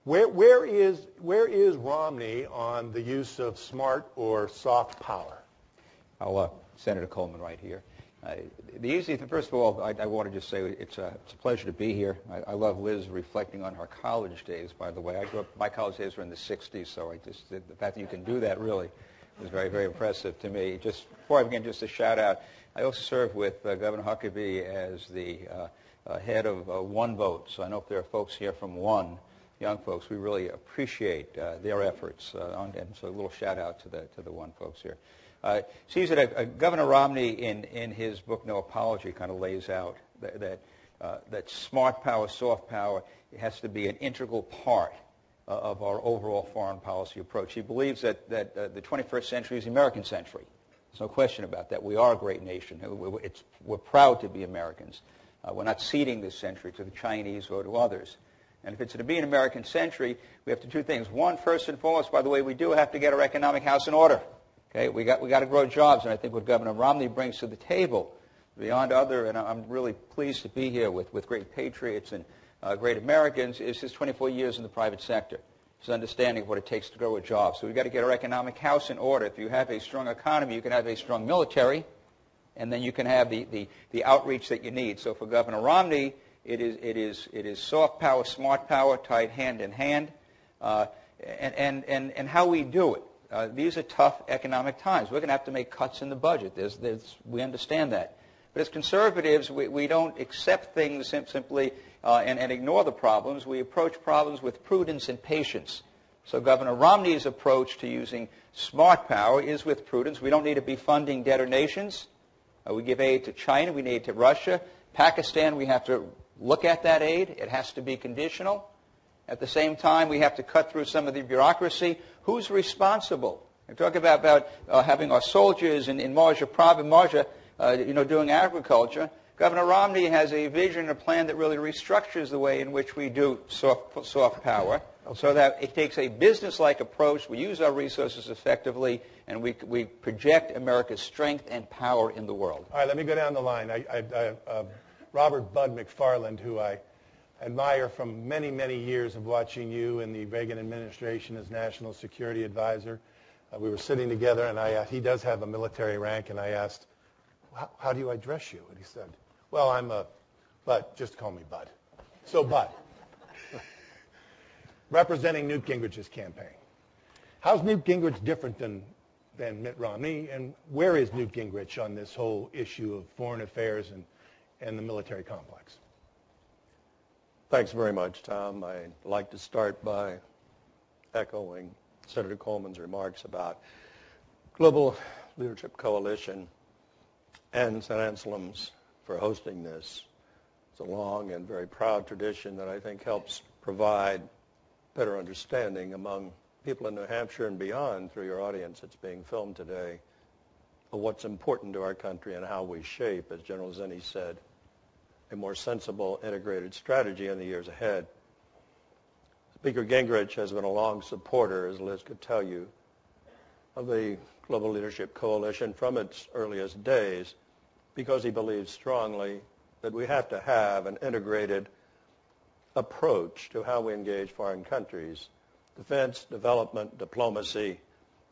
Where is Romney on the use of smart or soft power? Senator Coleman right here. The easy thing, first of all, I want to just say it's a pleasure to be here. I love Liz reflecting on her college days, by the way. I grew up, my college days were in the 60s, so the fact that you can do that really was very, very impressive to me. Just before I begin, just a shout out. I also served with Governor Huckabee as the head of One Vote, so I know if there are folks here from One, young folks, we really appreciate their efforts, and so a little shout out to the One folks here. Sees that Governor Romney in his book No Apology kind of lays out that smart power, soft power, has to be an integral part of our overall foreign policy approach. He believes that the 21st century is the American century. There's no question about that. We are a great nation. We're proud to be Americans. We're not ceding this century to the Chinese or to others. And if it's to be an American century, we have to do two things. One, first and foremost, by the way, we do have to get our economic house in order. Okay, we got to grow jobs, and I think what Governor Romney brings to the table, beyond other, and I'm really pleased to be here with great patriots and great Americans, is his 24 years in the private sector. His understanding of what it takes to grow a job. So we've got to get our economic house in order. If you have a strong economy, you can have a strong military, and then you can have the outreach that you need. So for Governor Romney, it is soft power, smart power, tied hand in hand, and how we do it. These are tough economic times. We're going to have to make cuts in the budget. We understand that. But as conservatives, we don't accept things simply and ignore the problems. We approach problems with prudence and patience. So Governor Romney's approach to using smart power is with prudence. We don't need to be funding debtor nations. We give aid to China. We need aid to Russia. Pakistan, we have to look at that aid. It has to be conditional. At the same time, we have to cut through some of the bureaucracy. Who's responsible? We talk about having our soldiers in Marja province, doing agriculture. Governor Romney has a vision, a plan that really restructures the way in which we do soft power, so that it takes a business-like approach. We use our resources effectively, and we project America's strength and power in the world. All right, let me go down the line. Robert Bud McFarlane, who I admire from many, many years of watching you in the Reagan administration as National Security Advisor. We were sitting together, and he does have a military rank, and I asked, how do you address you? And he said, well, I'm Bud. Just call me Bud. So Bud, representing Newt Gingrich's campaign. How's Newt Gingrich different than Mitt Romney, and where is Newt Gingrich on this whole issue of foreign affairs and the military complex? Thanks very much, Tom. I'd like to start by echoing Senator Coleman's remarks about Global Leadership Coalition and St. Anselm's for hosting this. It's a long and very proud tradition that I think helps provide better understanding among people in New Hampshire and beyond through your audience that's being filmed today of what's important to our country and how we shape, as General Zinni said, a more sensible, integrated strategy in the years ahead. Speaker Gingrich has been a long supporter, as Liz could tell you, of the Global Leadership Coalition from its earliest days because he believes strongly that we have to have an integrated approach to how we engage foreign countries. Defense, development, diplomacy,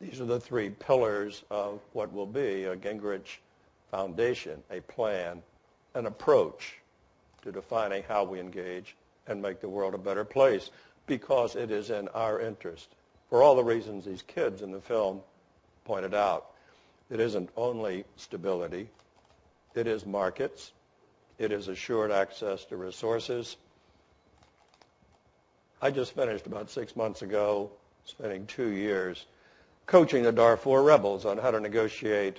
these are the three pillars of what will be a Gingrich foundation, a plan, an approach to defining how we engage and make the world a better place because it is in our interest. For all the reasons these kids in the film pointed out, it isn't only stability, it is markets, it is assured access to resources. I just finished about 6 months ago, spending 2 years coaching the Darfur rebels on how to negotiate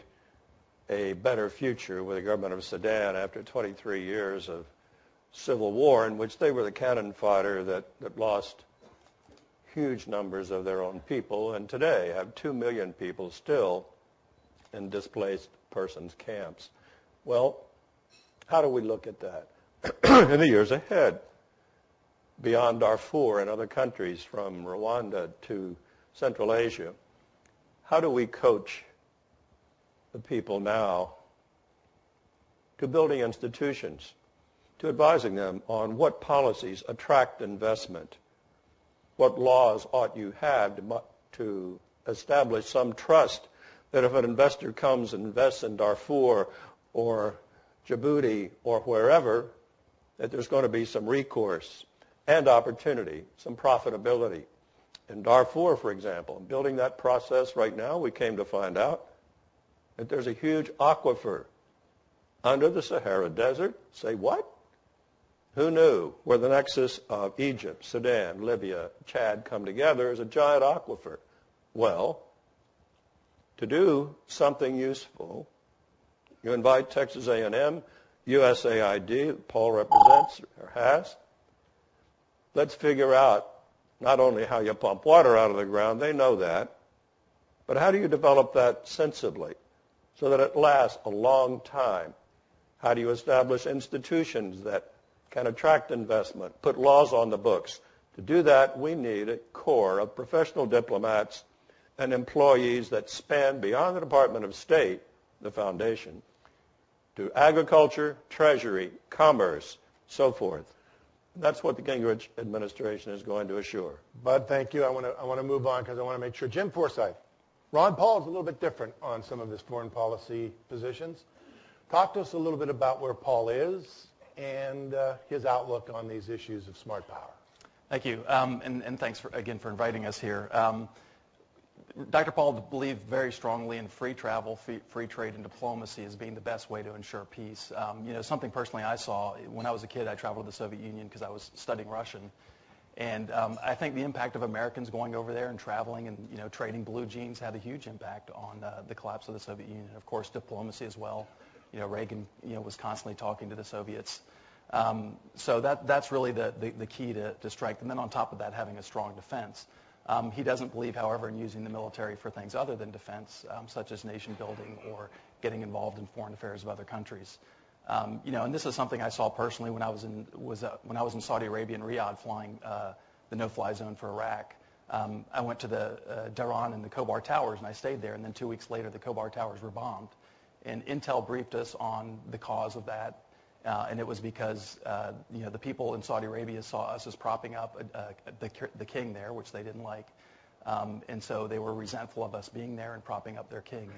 a better future with the government of Sudan after 23 years of civil war in which they were the cannon fodder that lost huge numbers of their own people and today have 2 million people still in displaced persons camps. Well, how do we look at that in the years ahead? Beyond Darfur and other countries from Rwanda to Central Asia, how do we coach the people now to building institutions, to advising them on what policies attract investment, what laws ought you have to establish some trust that if an investor comes and invests in Darfur or Djibouti or wherever, that there's going to be some recourse and opportunity, some profitability. In Darfur, for example, in building that process right now, we came to find out that there's a huge aquifer under the Sahara Desert. Say what? Who knew? Where the nexus of Egypt, Sudan, Libya, Chad come together is a giant aquifer. Well, to do something useful, you invite Texas A&M, USAID, that Paul represents or has. Let's figure out not only how you pump water out of the ground, they know that, but how do you develop that sensibly so that it lasts a long time? How do you establish institutions that can attract investment, put laws on the books? To do that, we need a core of professional diplomats and employees that span beyond the Department of State, the foundation, to agriculture, treasury, commerce, so forth. That's what the Gingrich administration is going to assure. Bud, thank you. I want to move on because I want to make sure. Jim Forsythe. Ron Paul is a little bit different on some of his foreign policy positions. Talk to us a little bit about where Paul is and his outlook on these issues of smart power. Thank you, and thanks again for inviting us here. Dr. Paul believed very strongly in free travel, free trade, and diplomacy as being the best way to ensure peace. Something personally I saw when I was a kid, I traveled to the Soviet Union because I was studying Russian. And I think the impact of Americans going over there and traveling and trading blue jeans had a huge impact on the collapse of the Soviet Union. And of course, diplomacy as well. Reagan was constantly talking to the Soviets. So that's really the key to strength. And then on top of that, having a strong defense. He doesn't believe, however, in using the military for things other than defense, such as nation building or getting involved in foreign affairs of other countries. And this is something I saw personally when I was in Saudi Arabia in Riyadh flying the no-fly zone for Iraq. I went to the Dhahran and the Khobar Towers, and I stayed there. And then 2 weeks later, the Khobar Towers were bombed. And Intel briefed us on the cause of that. And it was because the people in Saudi Arabia saw us as propping up the king there, which they didn't like, and so they were resentful of us being there and propping up their king.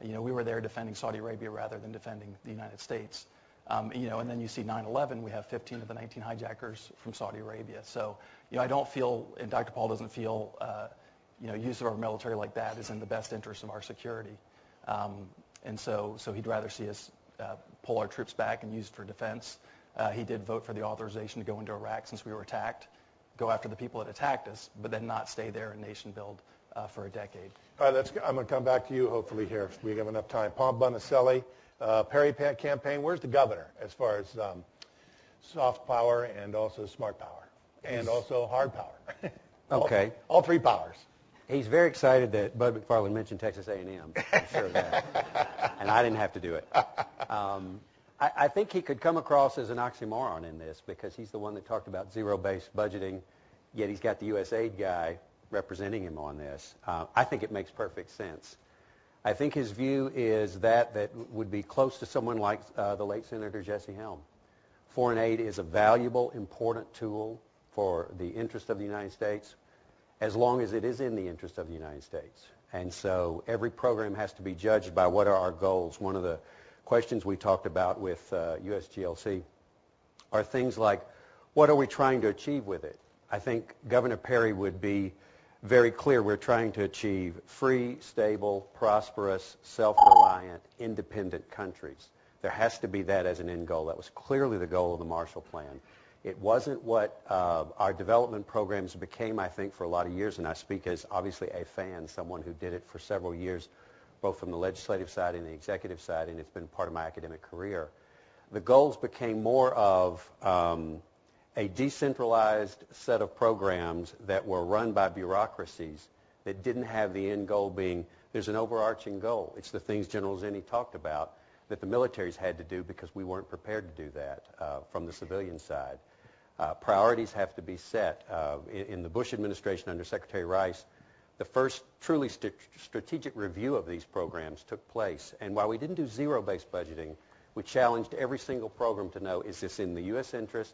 And we were there defending Saudi Arabia rather than defending the United States. And then you see 9/11. We have 15 of the 19 hijackers from Saudi Arabia. So I don't feel, and Dr. Paul doesn't feel, use of our military like that is in the best interest of our security. And so he'd rather see us pull our troops back and use it for defense. He did vote for the authorization to go into Iraq since we were attacked, go after the people that attacked us, but then not stay there and nation build for a decade. All right, I'm going to come back to you hopefully here if we have enough time. Paul Bonicelli, Perry campaign, where's the governor as far as soft power and also smart power and also hard power? Okay. All three powers. He's very excited that Bud McFarlane mentioned Texas A&M. I'm sure of that. And I didn't have to do it. I think he could come across as an oxymoron in this because he's the one that talked about zero-based budgeting, yet he's got the USAID guy representing him on this. I think it makes perfect sense. I think his view is that would be close to someone like the late Senator Jesse Helm. Foreign aid is a valuable, important tool for the interest of the United States, as long as it is in the interest of the United States. And so every program has to be judged by what are our goals. One of the questions we talked about with USGLC are things like, what are we trying to achieve with it? I think Governor Perry would be very clear. We're trying to achieve free, stable, prosperous, self-reliant, independent countries. There has to be that as an end goal. That was clearly the goal of the Marshall Plan. It wasn't what our development programs became, I think, for a lot of years, and I speak as obviously a fan, someone who did it for several years, both from the legislative side and the executive side, and it's been part of my academic career. The goals became more of a decentralized set of programs that were run by bureaucracies that didn't have the end goal being, there's an overarching goal. It's the things General Zinni talked about that the militaries had to do because we weren't prepared to do that from the civilian side. Priorities have to be set. In the Bush administration under Secretary Rice, the first truly strategic review of these programs took place. And while we didn't do zero-based budgeting, we challenged every single program to know, is this in the U.S. interest?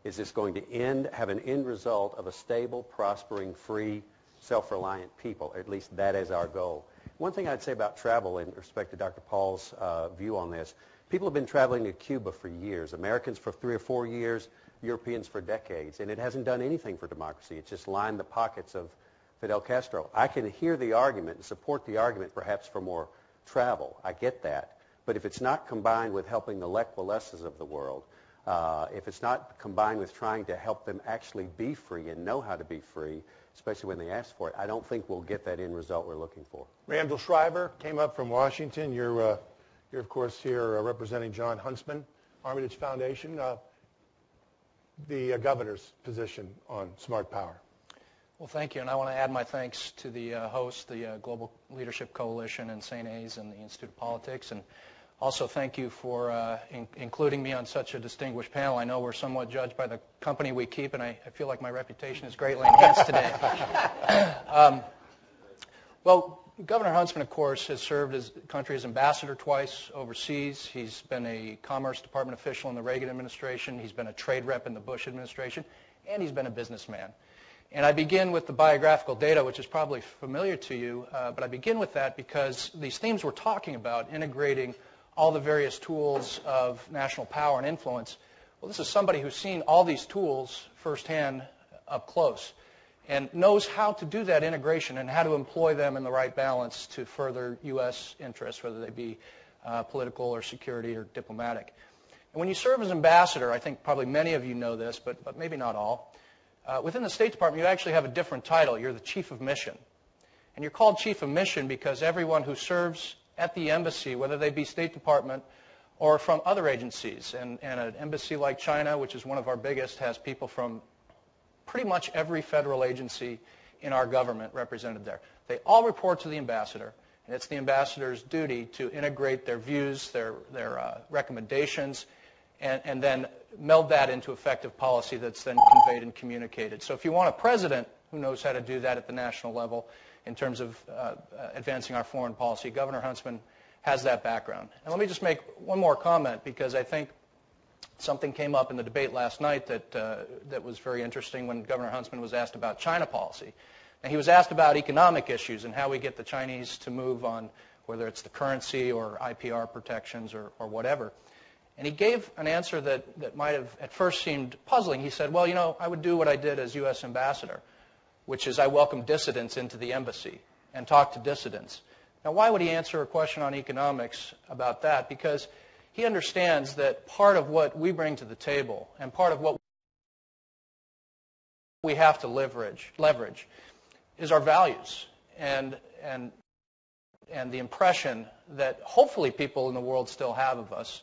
Is this going to have an end result of a stable, prospering, free, self-reliant people? At least that is our goal. One thing I'd say about travel in respect to Dr. Paul's view on this, people have been traveling to Cuba for years, Americans for 3 or 4 years, Europeans for decades, and it hasn't done anything for democracy. It's just lined the pockets of Fidel Castro. I can hear the argument and support the argument perhaps for more travel. I get that. But if it's not combined with helping the Lech Waleses of the world, if it's not combined with trying to help them actually be free and know how to be free, especially when they ask for it, I don't think we'll get that end result we're looking for. Randall Schriver came up from Washington. You're of course, here representing John Huntsman, Armitage Foundation, the governor's position on smart power. Well, thank you, and I want to add my thanks to the host, the Global Leadership Coalition and St. A's and the Institute of Politics, and also thank you for including me on such a distinguished panel. I know we're somewhat judged by the company we keep, and I feel like my reputation is greatly enhanced today. Well, Governor Huntsman, of course, has served as country's ambassador twice overseas. He's been a Commerce Department official in the Reagan administration. He's been a trade rep in the Bush administration, and he's been a businessman. And I begin with the biographical data, which is probably familiar to you, but I begin with that because these themes we're talking about, integrating all the various tools of national power and influence, well, this is somebody who's seen all these tools firsthand up close and knows how to do that integration and how to employ them in the right balance to further U.S. interests, whether they be political or security or diplomatic. And when you serve as ambassador, I think probably many of you know this, but maybe not all, within the State Department you actually have a different title. You're the Chief of Mission. And you're called Chief of Mission because everyone who serves at the embassy, whether they be State Department or from other agencies, and an embassy like China, which is one of our biggest, has people from pretty much every federal agency in our government represented there. They all report to the ambassador, and it's the ambassador's duty to integrate their views, their recommendations, and then meld that into effective policy that's then conveyed and communicated. So if you want a president who knows how to do that at the national level in terms of advancing our foreign policy, Governor Huntsman has that background. And let me just make one more comment, because I think something came up in the debate last night that was very interesting when Governor Huntsman was asked about China policy. And he was asked about economic issues and how we get the Chinese to move on, whether it's the currency or IPR protections or whatever. And he gave an answer that might have at first seemed puzzling. He said, well, you know, I would do what I did as U.S. ambassador, which is I welcome dissidents into the embassy and talk to dissidents. Now, why would he answer a question on economics about that? Because he understands that part of what we bring to the table and part of what we have to leverage is our values and the impression that hopefully people in the world still have of us.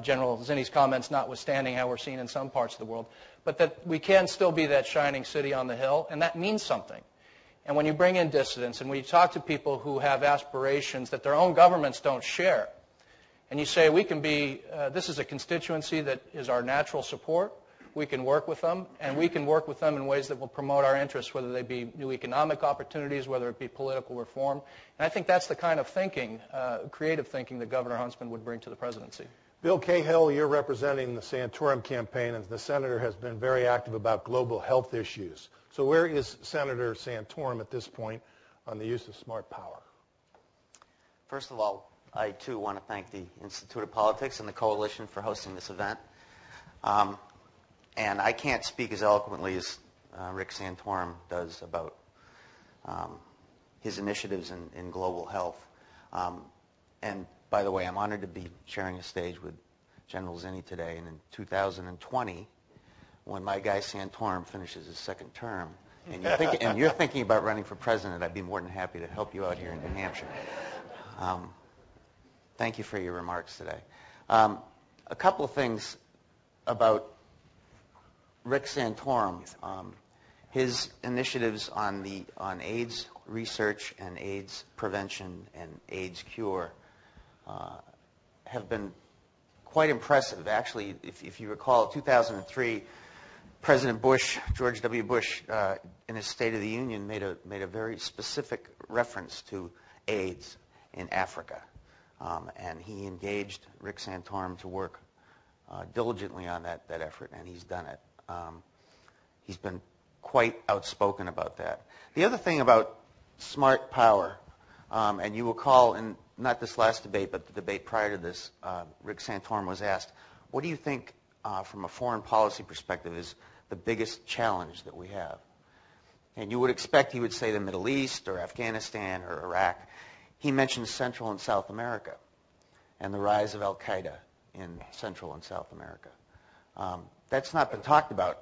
General Zinni's comments notwithstanding how we're seen in some parts of the world, but that we can still be that shining city on the hill, and that means something. And when you bring in dissidents and when you talk to people who have aspirations that their own governments don't share, and you say we can be, this is a constituency that is our natural support, we can work with them, and we can work with them in ways that will promote our interests, whether they be new economic opportunities, whether it be political reform. And I think that's the kind of thinking, creative thinking, that Governor Huntsman would bring to the presidency. Bill Cahill, you're representing the Santorum campaign, and the senator has been very active about global health issues. So where is Senator Santorum at this point on the use of smart power? First of all, I, too, want to thank the Institute of Politics and the Coalition for hosting this event. And I can't speak as eloquently as Rick Santorum does about his initiatives in global health. And by the way, I'm honored to be sharing a stage with General Zinni today. And in 2020, when my guy Santorum finishes his second term, and you're thinking about running for president, I'd be more than happy to help you out here in New Hampshire. Thank you for your remarks today. A couple of things about Rick Santorum. His initiatives on AIDS research and AIDS prevention and AIDS cure have been quite impressive. Actually, if you recall, 2003, President Bush, George W. Bush, in his State of the Union, made a very specific reference to AIDS in Africa, and he engaged Rick Santorum to work diligently on that effort, and he's done it. He's been quite outspoken about that. The other thing about smart power, and you will recall in not this last debate, but the debate prior to this, Rick Santorum was asked, what do you think from a foreign policy perspective is the biggest challenge that we have? And you would expect he would say the Middle East or Afghanistan or Iraq. He mentioned Central and South America and the rise of Al-Qaeda in Central and South America. That's not been talked about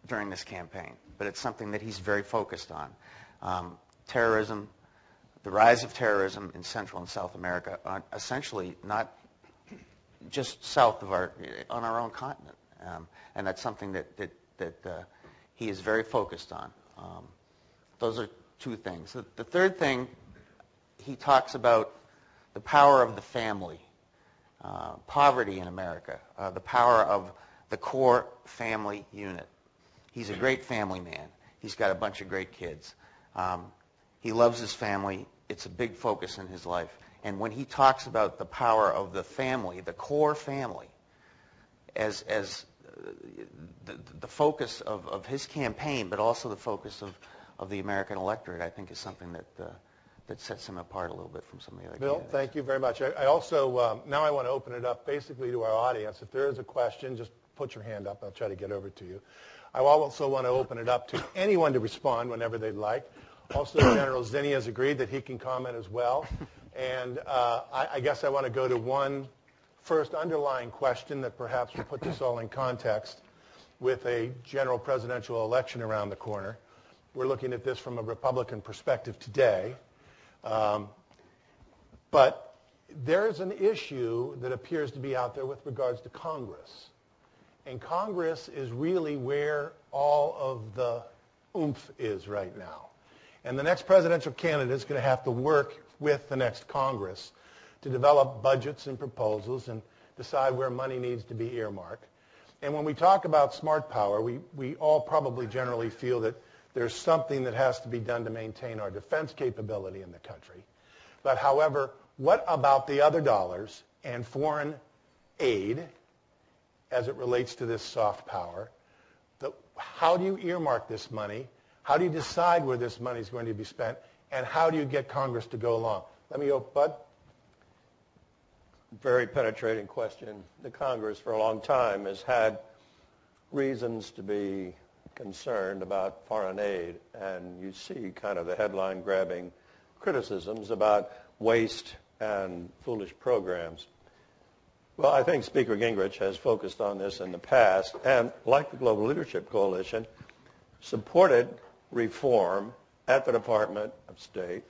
during this campaign, but it's something that he's very focused on. Terrorism, the rise of terrorism in Central and South America, essentially not just south of on our own continent. And that's something that he is very focused on. Those are two things. The third thing, he talks about the power of the family, poverty in America, the power of the core family unit. He's a great family man. He's got a bunch of great kids. He loves his family. It's a big focus in his life. And when he talks about the power of the family, the core family, as the focus of his campaign, but also the focus of the American electorate, I think is something that sets him apart a little bit from some of the other Bill, candidates. thank you very much. I also, now I want to open it up basically to our audience. If there is a question, just put your hand up. I'll try to get over to you. I also want to open it up to anyone to respond whenever they'd like. Also, General Zinni has agreed that he can comment as well. And I guess I want to go to one first underlying question that perhaps will put this all in context with a general presidential election around the corner. We're looking at this from a Republican perspective today. But there is an issue that appears to be out there with regards to Congress. And Congress is really where all of the oomph is right now. And the next presidential candidate is going to have to work with the next Congress to develop budgets and proposals and decide where money needs to be earmarked. And when we talk about smart power, we all probably generally feel that there's something that has to be done to maintain our defense capability in the country. But however, what about the other dollars and foreign aid as it relates to this soft power? How do you earmark this money? How do you decide where this money is going to be spent? And how do you get Congress to go along? Let me go, Bud. Very penetrating question. The Congress for a long time has had reasons to be concerned about foreign aid, and you see kind of the headline-grabbing criticisms about waste and foolish programs. Well, I think Speaker Gingrich has focused on this in the past, and like the Global Leadership Coalition, supported reform at the Department of State,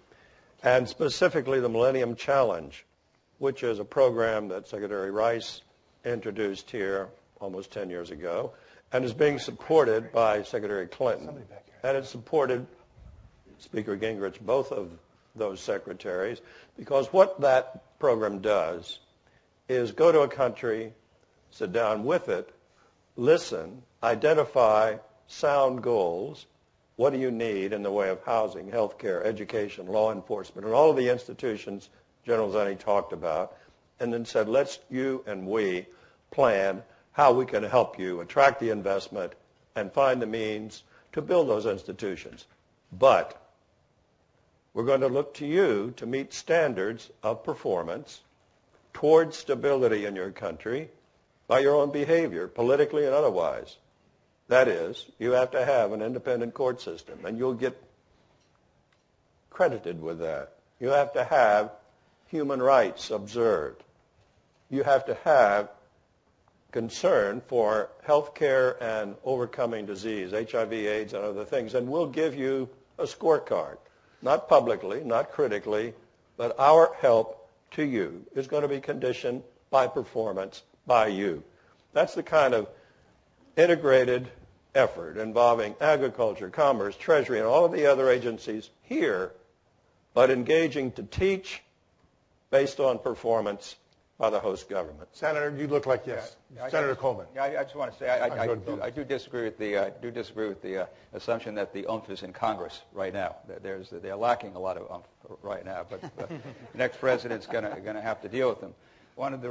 and specifically the Millennium Challenge, which is a program that Secretary Rice introduced here almost 10 years ago, and is being supported by Secretary Clinton. And it's supported Speaker Gingrich, both of those secretaries, because what that program does is go to a country, sit down with it, listen, identify sound goals. What do you need in the way of housing, health care, education, law enforcement, and all of the institutions General Zinni talked about, and then said, let's you and we plan how we can help you attract the investment and find the means to build those institutions. But we're going to look to you to meet standards of performance towards stability in your country by your own behavior, politically and otherwise. That is, you have to have an independent court system, and you'll get credited with that. You have to have human rights observed. You have to have concern for health care and overcoming disease, HIV, AIDS, and other things, and we'll give you a scorecard, not publicly, not critically, but our help to you is going to be conditioned by performance by you. That's the kind of integrated effort involving agriculture, commerce, treasury, and all of the other agencies here, but engaging to teach based on performance by the host government. Senator, you look like yes. Senator Coleman. Yeah, I just want to say I do disagree with the assumption that the oomph is in Congress right now. They're lacking a lot of oomph right now, but the next president's going to have to deal with them. And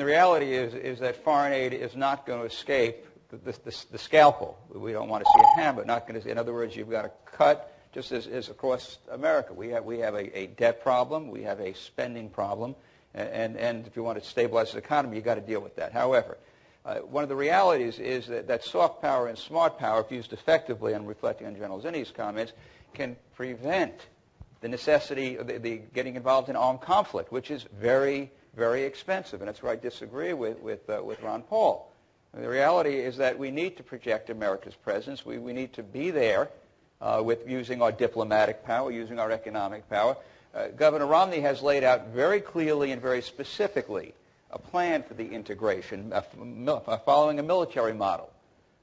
the reality is that foreign aid is not going to escape the scalpel. We don't want to see a hammer. Not going to. In other words, you've got to cut just as across America. We have a debt problem. We have a spending problem. And if you want to stabilize the economy, you've got to deal with that. However, one of the realities is that soft power and smart power, if used effectively, and reflecting on General Zinni's comments, can prevent the necessity of the getting involved in armed conflict, which is very, very expensive. And that's where I disagree with Ron Paul. And the reality is that we need to project America's presence. We need to be there with using our diplomatic power, using our economic power. Governor Romney has laid out very clearly and very specifically a plan for the integration, following a military model.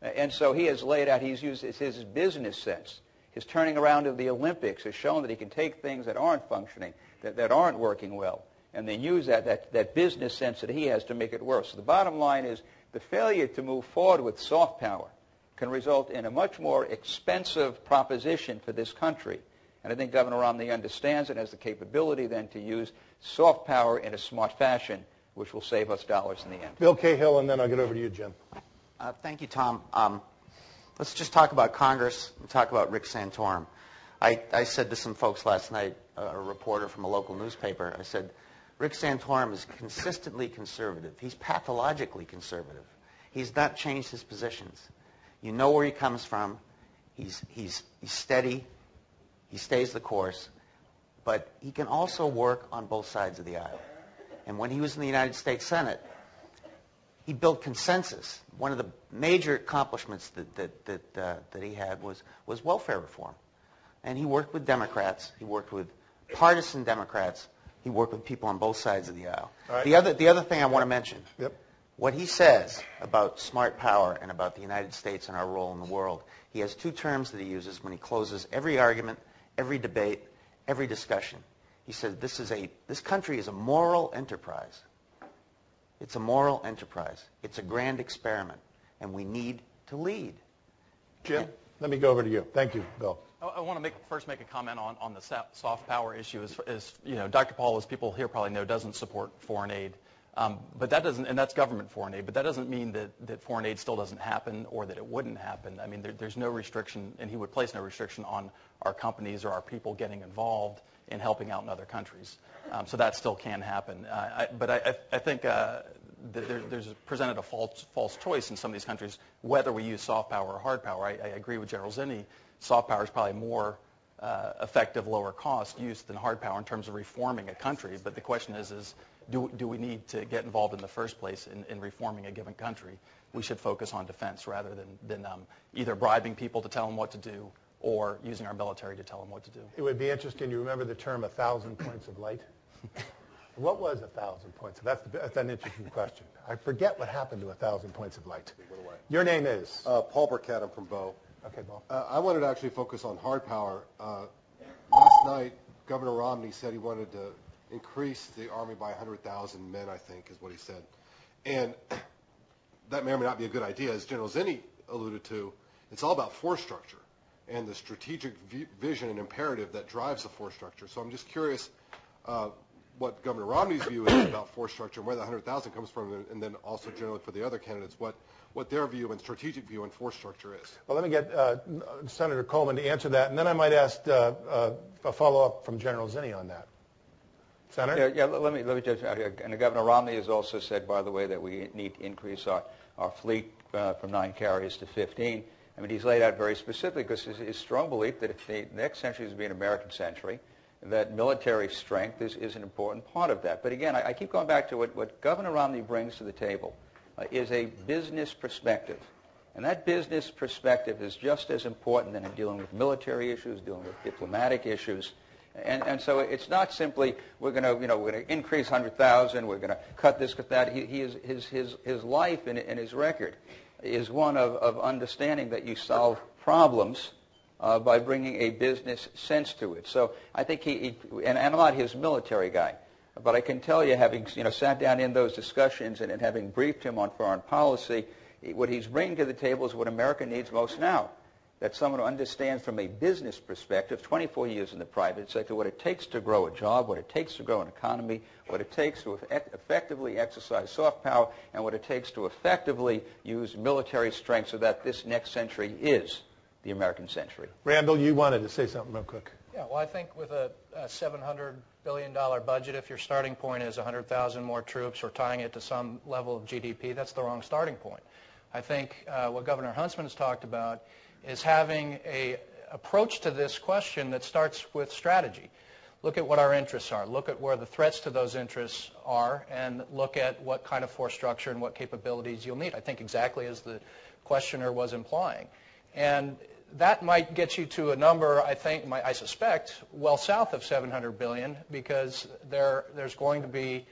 And so he has laid out, he's used his business sense. His turning around of the Olympics has shown that he can take things that aren't functioning, that aren't working well, and then use that business sense that he has to make it work. So the bottom line is the failure to move forward with soft power can result in a much more expensive proposition for this country. And I think Governor Romney understands it, has the capability then to use soft power in a smart fashion, which will save us dollars in the end. Bill Cahill, and then I'll get over to you, Jim. Thank you, Tom. Let's just talk about Congress and talk about Rick Santorum. I said to some folks last night, a reporter from a local newspaper, I said, Rick Santorum is consistently conservative. He's pathologically conservative. He's not changed his positions. You know where he comes from. He's steady. He stays the course. But he can also work on both sides of the aisle. And when he was in the United States Senate, he built consensus. One of the major accomplishments that he had was welfare reform. And he worked with Democrats. He worked with partisan Democrats. He worked with people on both sides of the aisle. Right. The other thing I want to mention, what he says about smart power and about the United States and our role in the world, he has two terms that he uses when he closes every argument, every debate, every discussion. He said, this country is a moral enterprise. It's a moral enterprise. It's a grand experiment, and we need to lead. Jim, let me go over to you. Thank you, Bill. I want to first make a comment on the soft power issue. As you know, Dr. Paul, as people here probably know, doesn't support foreign aid. But that doesn't, and that's government foreign aid, but that doesn't mean that foreign aid still doesn't happen or that it wouldn't happen. I mean, there's no restriction, and he would place no restriction on our companies or our people getting involved in helping out in other countries. So that still can happen. But I think that there's presented a false choice in some of these countries, whether we use soft power or hard power. I agree with General Zinni. Soft power is probably more effective, lower cost use than hard power in terms of reforming a country. But the question is do we need to get involved in the first place in reforming a given country? We should focus on defense rather than either bribing people to tell them what to do or using our military to tell them what to do. It would be interesting. You remember the term 1,000 points of light? What was 1,000 points? That's an interesting question. I forget what happened to 1,000 points of light. Your name is? Paul Burkett. I'm from Bow. Okay, Paul. I wanted to actually focus on hard power. Last night, Governor Romney said he wanted to increase the Army by 100,000 men, I think, is what he said. And that may or may not be a good idea. As General Zinni alluded to, it's all about force structure and the strategic vision and imperative that drives the force structure. So I'm just curious what Governor Romney's view is about force structure and where the 100,000 comes from, and then also generally for the other candidates, what their view and strategic view on force structure is. Well, let me get Senator Coleman to answer that, and then I might ask a follow-up from General Zinni on that. Senator? Yeah, let me just, and Governor Romney has also said, by the way, that we need to increase our fleet from 9 carriers to 15. I mean, he's laid out very specifically, because his strong belief that if the next century is to be an American century, that military strength is an important part of that. But again, I keep going back to what Governor Romney brings to the table is a business perspective. And that business perspective is just as important than in dealing with military issues, dealing with diplomatic issues. And so it's not simply we're going to increase 100,000, we're going to cut this, cut that. His life and his record is one of understanding that you solve problems by bringing a business sense to it. So I think and I'm not his military guy, but I can tell you, having sat down in those discussions and having briefed him on foreign policy, what he's bringing to the table is what America needs most now. that someone who understands from a business perspective, 24 years in the private sector, what it takes to grow a job, what it takes to grow an economy, what it takes to effectively exercise soft power, and what it takes to effectively use military strength so that this next century is the American century. Randall, you wanted to say something real quick. Yeah, well, I think with a $700 billion budget, if your starting point is 100,000 more troops or tying it to some level of GDP, that's the wrong starting point. I think what Governor Huntsman has talked about is having an approach to this question that starts with strategy. Look at what our interests are. Look at where the threats to those interests are, and look at what kind of force structure and what capabilities you'll need. I think exactly as the questioner was implying. And that might get you to a number, I suspect, well south of $700 billion, because there's going to be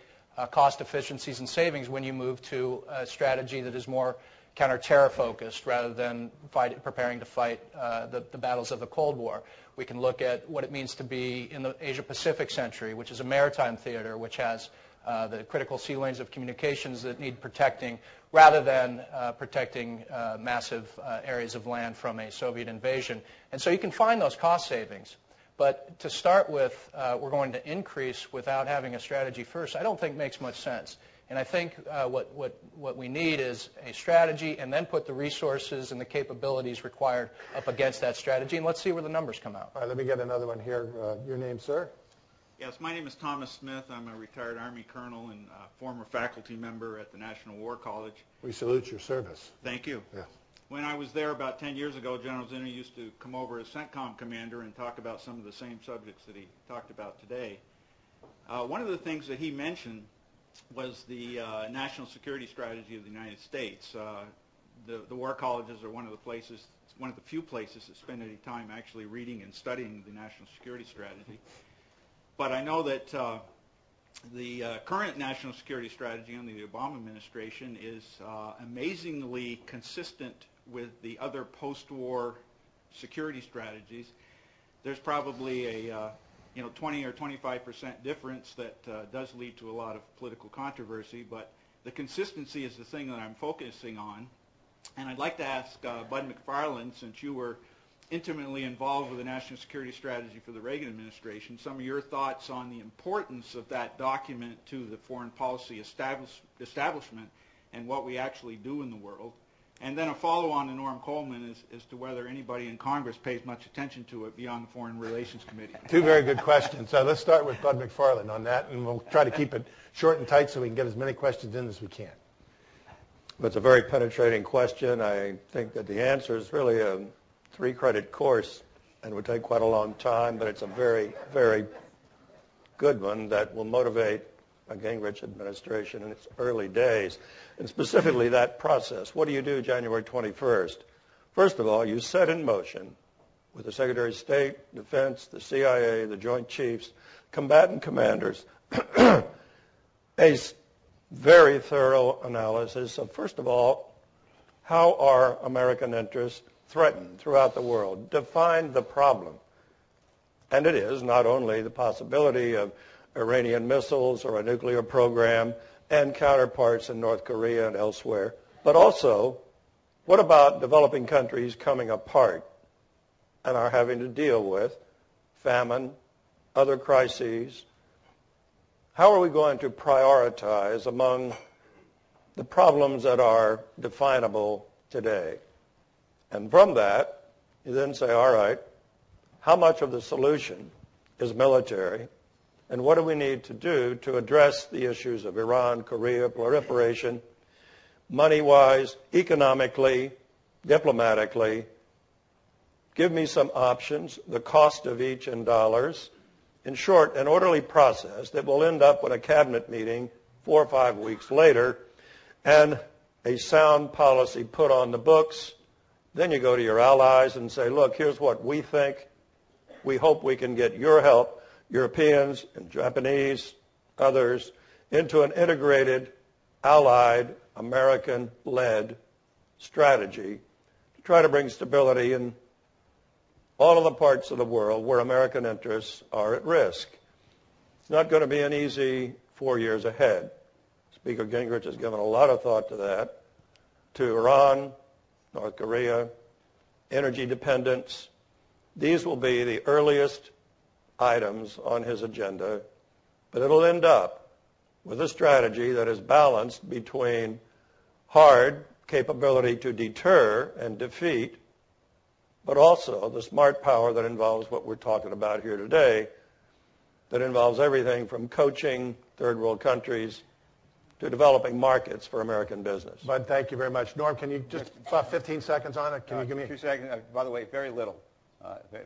cost efficiencies and savings when you move to a strategy that is more counter-terror focused rather than preparing to fight the battles of the Cold War. We can look at what it means to be in the Asia-Pacific century, which is a maritime theater, which has the critical sea lanes of communications that need protecting, rather than protecting massive areas of land from a Soviet invasion. And so you can find those cost savings. But to start with, we're going to increase without having a strategy first, I don't think makes much sense. And I think what we need is a strategy, and then put the resources and the capabilities required up against that strategy, and let's see where the numbers come out. All right, let me get another one here. Your name, sir? Yes, my name is Thomas Smith. I'm a retired Army colonel and former faculty member at the National War College. We salute your service. Thank you. Yeah. When I was there about 10 years ago, General Zinner used to come over as CENTCOM commander and talk about some of the same subjects that he talked about today. One of the things that he mentioned was the national security strategy of the United States. The war colleges are one of the few places that spend any time actually reading and studying the national security strategy. But I know that the current national security strategy under the Obama administration is amazingly consistent with the other post-war security strategies. There's probably a 20 or 25% difference that does lead to a lot of political controversy, but the consistency is the thing that I'm focusing on. And I'd like to ask Bud McFarlane, since you were intimately involved with the national security strategy for the Reagan administration, some of your thoughts on the importance of that document to the foreign policy establishment and what we actually do in the world. And then a follow-on to Norm Coleman as to whether anybody in Congress pays much attention to it beyond the Foreign Relations Committee. Two very good questions. So let's start with Bud McFarlane on that, and we'll try to keep it short and tight so we can get as many questions in as we can. It's a very penetrating question. I think that the answer is really a 3-credit course, and would take quite a long time, but it's a very, very good one that will motivate a Gingrich administration in its early days, and specifically that process. What do you do January 21st? First of all, you set in motion with the Secretary of State, Defense, the CIA, the Joint Chiefs, combatant commanders, a very thorough analysis of, first of all, how are American interests threatened throughout the world. Define the problem. And it is not only the possibility of Iranian missiles or a nuclear program and counterparts in North Korea and elsewhere, but also what about developing countries coming apart and are having to deal with famine, other crises? How are we going to prioritize among the problems that are definable today? And from that, you then say, all right, how much of the solution is military, and what do we need to do to address the issues of Iran, Korea, proliferation, money-wise, economically, diplomatically? Give me some options, the cost of each in dollars. In short, an orderly process that will end up with a cabinet meeting 4 or 5 weeks later and a sound policy put on the books. Then you go to your allies and say, look, here's what we think. We hope we can get your help, Europeans and Japanese, others, into an integrated, allied, American-led strategy to try to bring stability in all of the parts of the world where American interests are at risk. It's not going to be an easy 4 years ahead. Speaker Gingrich has given a lot of thought to that, to Iran, North Korea, energy dependence. These will be the earliest items on his agenda, but it'll end up with a strategy that is balanced between hard capability to deter and defeat, but also the smart power that involves what we're talking about here today, that involves everything from coaching third world countries to developing markets for American business. Bud, thank you very much. Norm, can you just about 15 seconds on it? Can you give me 2 seconds? By the way, very little.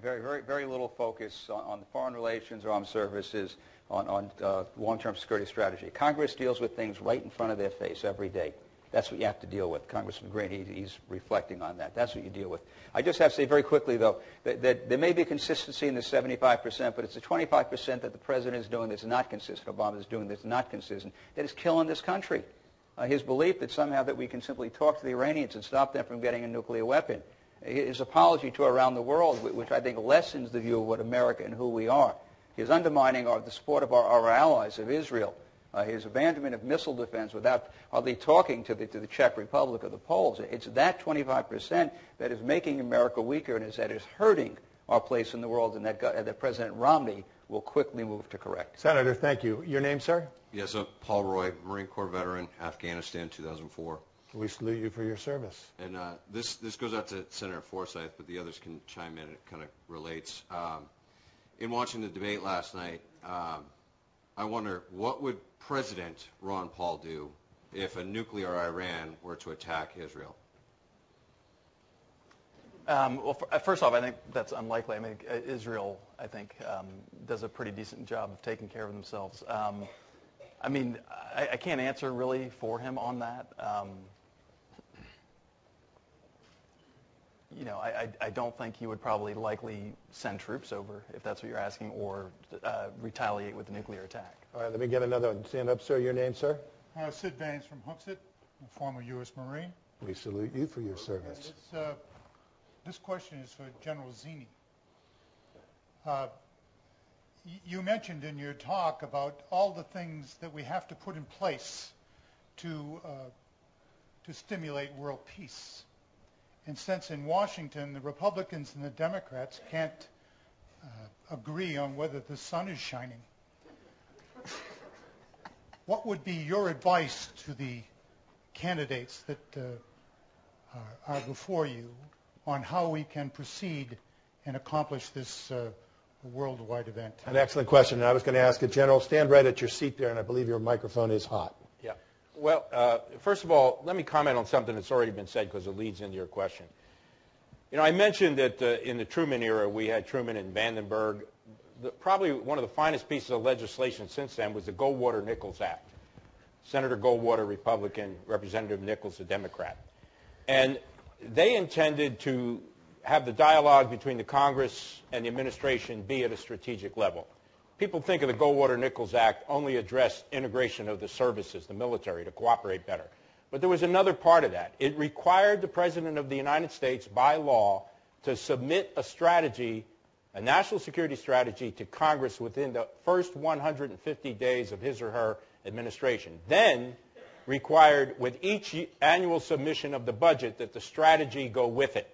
Very little focus on the foreign relations or armed services, on long-term security strategy. Congress deals with things right in front of their face every day. That's what you have to deal with. Congressman Green, he's reflecting on that. That's what you deal with. I just have to say very quickly, though, that there may be consistency in the 75%, but it's the 25% that the president is doing that's not consistent, Obama is doing that's not consistent, that is killing this country. His belief that somehow that we can simply talk to the Iranians and stop them from getting a nuclear weapon. His apology to around the world, which I think lessens the view of what America and who we are. His undermining the support of our allies, of Israel. His abandonment of missile defense without hardly talking to the Czech Republic or the Poles. It's that 25% that is making America weaker and that is hurting our place in the world, and that President Romney will quickly move to correct. Senator, thank you. Your name, sir? Yes, Paul Roy, Marine Corps veteran, Afghanistan, 2004. We salute you for your service. And this goes out to Senator Forsythe, but the others can chime in. It kind of relates. In watching the debate last night, I wonder, what would President Ron Paul do if a nuclear Iran were to attack Israel? Well, first off, I think that's unlikely. I mean, Israel, I think, does a pretty decent job of taking care of themselves. I mean, I can't answer really for him on that. You know, I don't think he would probably likely send troops over, if that's what you're asking, or retaliate with a nuclear attack. All right, let me get another one. Stand up, sir. Your name, sir? Sid Baines from Hooksett, a former U.S. Marine. We salute you for your service. This question is for General Zinni. You mentioned in your talk about all the things that we have to put in place to stimulate world peace. And since in Washington the Republicans and the Democrats can't agree on whether the sun is shining, what would be your advice to the candidates that are before you on how we can proceed and accomplish this worldwide event? An excellent question. And I was going to ask it, General. Stand right at your seat there, and I believe your microphone is hot. Yeah. Well, first of all, let me comment on something that's already been said because it leads into your question. You know, I mentioned that in the Truman era, we had Truman and Vandenberg. Probably one of the finest pieces of legislation since then was the Goldwater-Nichols Act. Senator Goldwater, Republican, Representative Nichols, a Democrat. And they intended to have the dialogue between the Congress and the administration be at a strategic level. People think of the Goldwater-Nichols Act only addressed integration of the services, the military, to cooperate better. But there was another part of that. It required the President of the United States, by law, to submit a strategy, a national security strategy, to Congress within the first 150 days of his or her administration. Then required, with each annual submission of the budget, that the strategy go with it.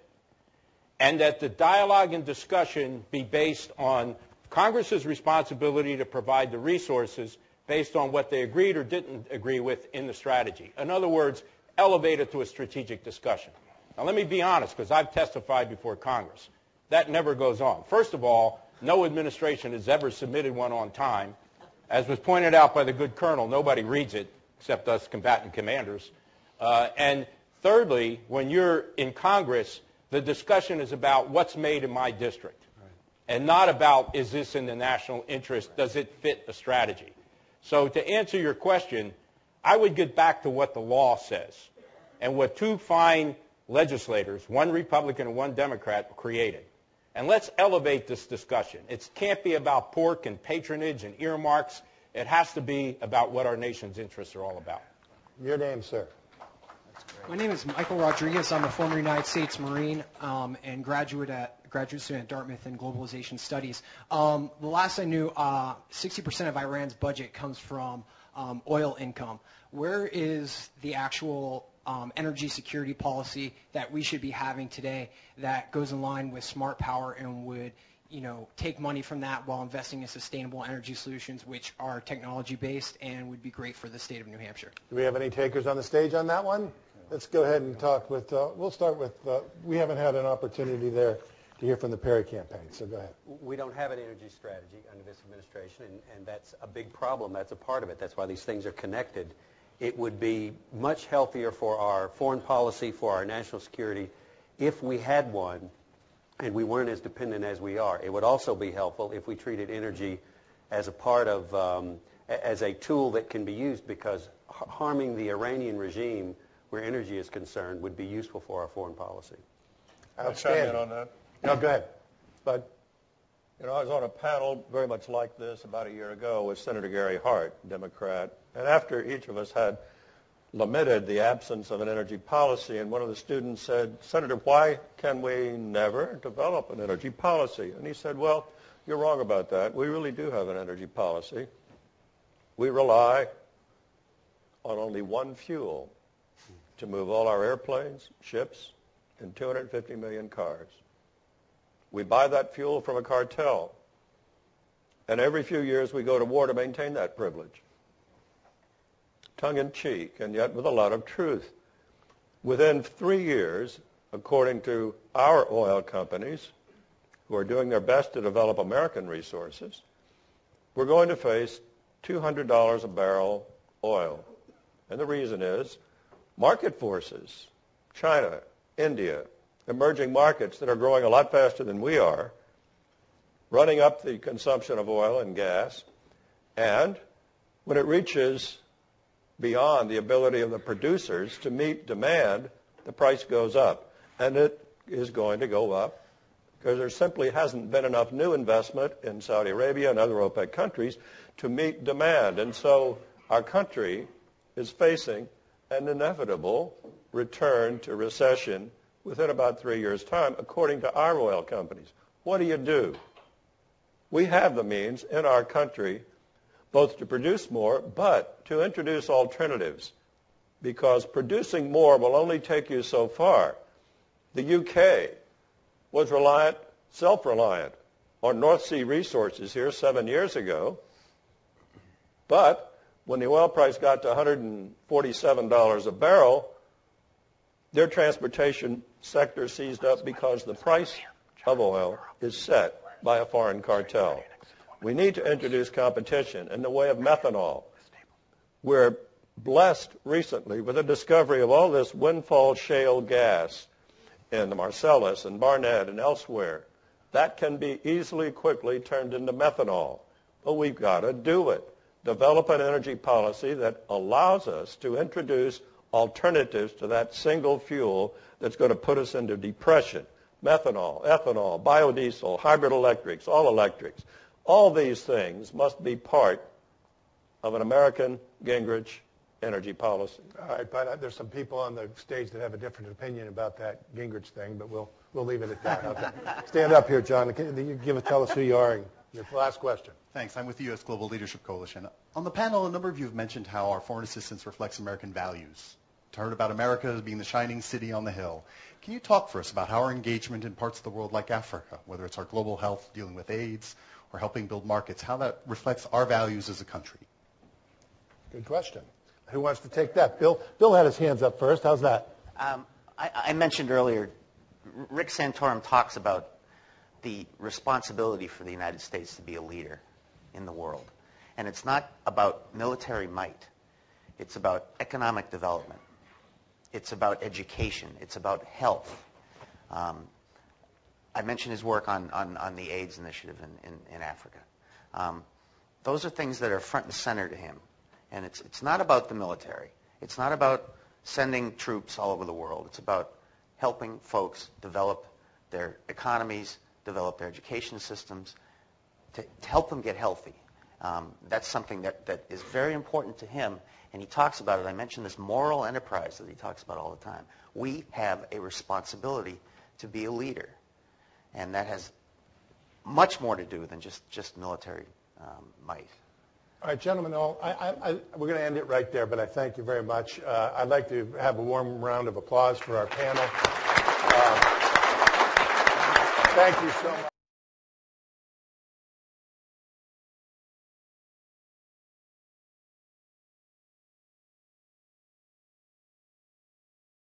And that the dialogue and discussion be based on Congress's responsibility to provide the resources based on what they agreed or didn't agree with in the strategy. In other words, elevate it to a strategic discussion. Now, let me be honest, because I've testified before Congress. That never goes on. First of all, no administration has ever submitted one on time. As was pointed out by the good colonel, nobody reads it except us combatant commanders. And thirdly, when you're in Congress, the discussion is about what's made in my district. And not about, is this in the national interest, does it fit a strategy? So to answer your question, I would get back to what the law says and what two fine legislators, one Republican and one Democrat, created. And let's elevate this discussion. It can't be about pork and patronage and earmarks. It has to be about what our nation's interests are all about. Your name, sir? My name is Michael Rodriguez. I'm a former United States Marine and graduate student at Dartmouth in globalization studies. The last I knew, 60% of Iran's budget comes from oil income. Where is the actual energy security policy that we should be having today that goes in line with smart power and would take money from that while investing in sustainable energy solutions, which are technology-based and would be great for the state of New Hampshire. Do we have any takers on the stage on that one? Let's go ahead and talk with, we'll start with, we haven't had an opportunity there to hear from the Perry campaign, so go ahead. We don't have an energy strategy under this administration, and that's a big problem. That's a part of it. That's why these things are connected. It would be much healthier for our foreign policy, for our national security, if we had one and we weren't as dependent as we are. It would also be helpful if we treated energy as a part of, as a tool that can be used, because harming the Iranian regime where energy is concerned would be useful for our foreign policy. Outstanding. I'll chime in on that. No, go ahead. But, I was on a panel very much like this about a year ago with Senator Gary Hart, Democrat, and after each of us had lamented the absence of an energy policy, and one of the students said, Senator, why can we never develop an energy policy? And he said, well, you're wrong about that. We really do have an energy policy. We rely on only one fuel to move all our airplanes, ships, and 250 million cars. We buy that fuel from a cartel, and every few years we go to war to maintain that privilege. Tongue-in-cheek, and yet with a lot of truth. Within 3 years, according to our oil companies, who are doing their best to develop American resources, we're going to face $200 a barrel oil. And the reason is market forces, China, India, emerging markets that are growing a lot faster than we are, running up the consumption of oil and gas, and when it reaches beyond the ability of the producers to meet demand, the price goes up. And it is going to go up because there simply hasn't been enough new investment in Saudi Arabia and other OPEC countries to meet demand. And so our country is facing an inevitable return to recession within about 3 years' time, according to our oil companies. What do? We have the means in our country both to produce more, but to introduce alternatives, because producing more will only take you so far. The UK was self-reliant on North Sea resources here 7 years ago, but when the oil price got to $147 a barrel, their transportation sector seized up because the price of oil is set by a foreign cartel. We need to introduce competition in the way of methanol. We're blessed recently with the discovery of all this windfall shale gas in the Marcellus and Barnett and elsewhere. That can be easily, quickly turned into methanol. But we've got to do it. Develop an energy policy that allows us to introduce alternatives to that single fuel that's going to put us into depression. Methanol, ethanol, biodiesel, hybrid electrics, all electrics. All these things must be part of an American Gingrich energy policy. All right, but there's some people on the stage that have a different opinion about that Gingrich thing, but we'll leave it at that. Okay. Stand up here, John. Tell us who you are and your last question. Thanks. I'm with the U.S. Global Leadership Coalition. On the panel, a number of you have mentioned how our foreign assistance reflects American values. Heard about America as being the shining city on the hill. Can you talk for us about how our engagement in parts of the world like Africa, whether it's our global health dealing with AIDS or helping build markets, how that reflects our values as a country? Good question. Who wants to take that? Bill had his hands up first. How's that? I mentioned earlier, Rick Santorum talks about the responsibility for the United States to be a leader in the world. And it's not about military might. It's about economic development. It's about education. It's about health. I mentioned his work on the AIDS initiative in Africa. Those are things that are front and center to him. And it's not about the military. It's not about sending troops all over the world. It's about helping folks develop their economies, develop their education systems, to help them get healthy. That's something that is very important to him, and he talks about it. I mentioned this moral enterprise that he talks about all the time. We have a responsibility to be a leader, and that has much more to do than just military might. All right, gentlemen, we're going to end it right there, but I thank you very much. I'd like to have a warm round of applause for our panel. Thank you so much.